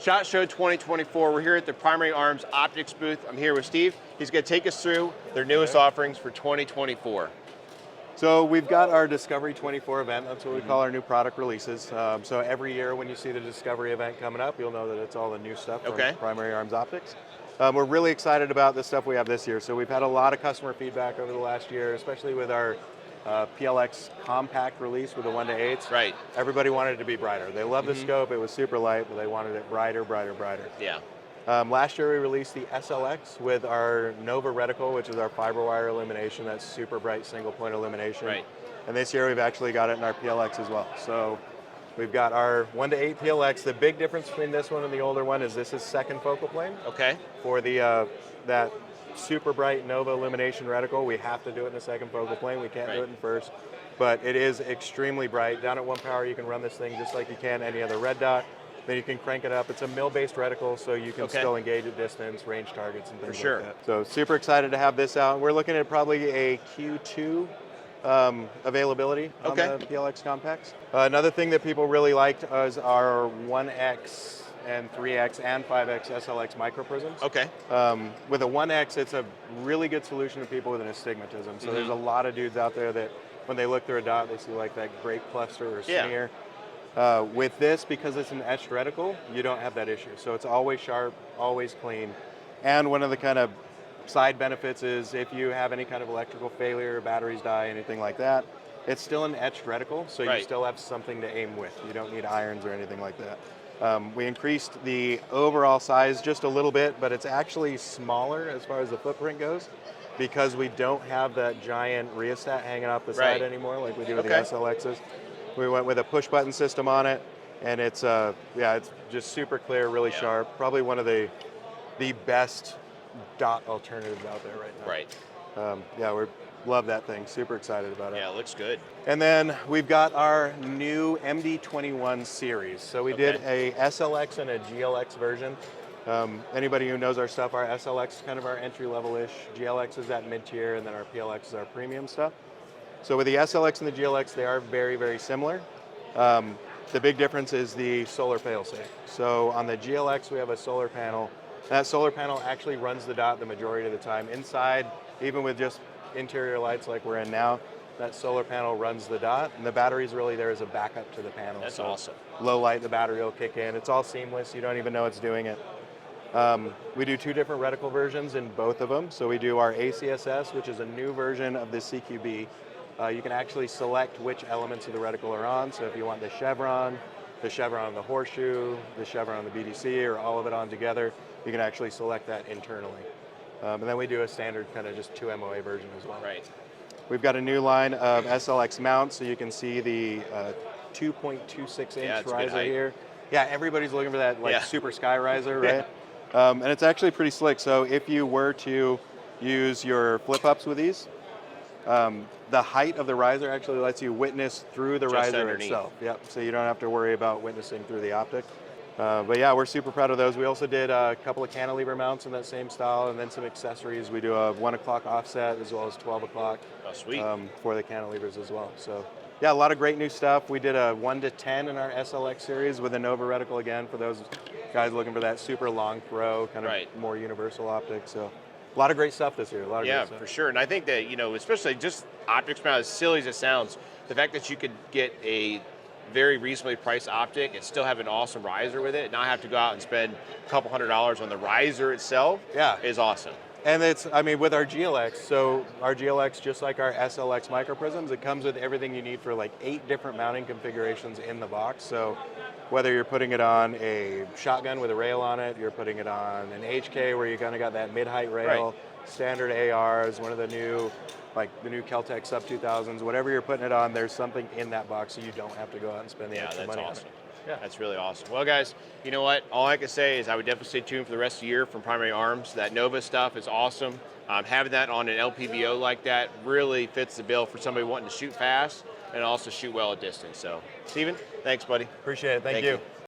SHOT Show 2024. We're here at the Primary Arms Optics booth. I'm here with Steve. He's going to take us through their newest offerings for 2024. So we've got our Discovery 24 event. That's what we call our new product releases. So every year when you see the Discovery event coming up, you'll know that it's all the new stuff from Primary Arms Optics. We're really excited about the stuff we have this year. So we've had a lot of customer feedback over the last year, especially with our PLX compact release with the 1:8. Right. Everybody wanted it to be brighter. They love the scope. It was super light, but they wanted it brighter, brighter, brighter. Yeah. Last year we released the SLX with our Nova reticle, which is our fiber wire illumination. That's super bright single point illumination. Right. And this year we've actually got it in our PLX as well. So we've got our 1:8 PLX. The big difference between this one and the older one is this is second focal plane. Okay. For the that super bright Nova illumination reticle, we have to do it in the second focal plane. We can't do it in first. But it is extremely bright. Down at 1 power, you can run this thing just like you can any other red dot. Then you can crank it up. It's a mil-based reticle, so you can still engage at distance, range targets, and things like that. So super excited to have this out. We're looking at probably a Q2 availability on the PLX compacts. Another thing that people really liked is our 1X and 3X and 5X SLX micro prisms. Okay. With a 1X, it's a really good solution to people with an astigmatism. So there's a lot of dudes out there that when they look through a dot, they see like that grape cluster or smear. With this, because it's an etched reticle, you don't have that issue. So it's always sharp, always clean. And one of the kind of side benefits is if you have any kind of electrical failure, batteries die, anything like that, it's still an etched reticle, so you still have something to aim with. You don't need irons or anything like that. We increased the overall size just a little bit, but it's actually smaller as far as the footprint goes because we don't have that giant rheostat hanging off the side anymore like we do with the SLXs. We went with a push button system on it, and it's it's just super clear, really sharp. Probably one of the best dot alternatives out there right now. Right. We love that thing. Super excited about it. Yeah, it looks good. And then we've got our new MD-21 series. So we did a SLX and a GLX version. Anybody who knows our stuff, our SLX is kind of our entry level-ish, GLX is that mid-tier, and then our PLX is our premium stuff. So with the SLX and the GLX, they are very, very similar. The big difference is the solar failsafe. So on the GLX, we have a solar panel. That solar panel actually runs the dot the majority of the time. Inside, even with just interior lights like we're in now, that solar panel runs the dot, and the battery's really there as a backup to the panel. That's awesome. Low light, the battery will kick in. It's all seamless. You don't even know it's doing it. We do 2 different reticle versions in both of them. So we do our ACSS, which is a new version of the CQB. You can actually select which elements of the reticle are on. So if you want the chevron on the horseshoe, the chevron on the BDC, or all of it on together, you can actually select that internally. And then we do a standard kind of just 2 MOA version as well. Right. We've got a new line of SLX mounts, so you can see the 2.26 inch riser here. Yeah, everybody's looking for that super sky riser, right? And it's actually pretty slick. So if you were to use your flip ups with these, the height of the riser actually lets you witness through the riser itself. Yep. So you don't have to worry about witnessing through the optic. But yeah, we're super proud of those. We also did a couple of cantilever mounts in that same style, and then some accessories. We do a 1 o'clock offset as well as 12 o'clock. Oh, sweet. For the cantilevers as well. So yeah, a lot of great new stuff. We did a 1 to 10 in our SLX series with a Nova reticle again for those guys looking for that super long throw, kind of more universal optic. So a lot of great stuff this year. A lot of great stuff. For sure. And I think that, especially just optics mount, as silly as it sounds, the fact that you could get a very reasonably priced optic and still have an awesome riser with it, not have to go out and spend a couple $100s on the riser itself, is awesome. And it's, with our GLX, so our GLX, just like our SLX micro prisms, it comes with everything you need for like 8 different mounting configurations in the box. So whether you're putting it on a shotgun with a rail on it, you're putting it on an HK where you kind of got that mid-height rail, standard ARs, one of the new, like the new Keltec Sub 2000s, whatever you're putting it on, there's something in that box so you don't have to go out and spend the extra money on it. Yeah, that's really awesome. Well, guys, you know what? All I can say is I would definitely stay tuned for the rest of the year from Primary Arms. That Nova stuff is awesome. Having that on an LPVO like that really fits the bill for somebody wanting to shoot fast and also shoot well at distance. So, Steven, thanks, buddy. Appreciate it. Thank you.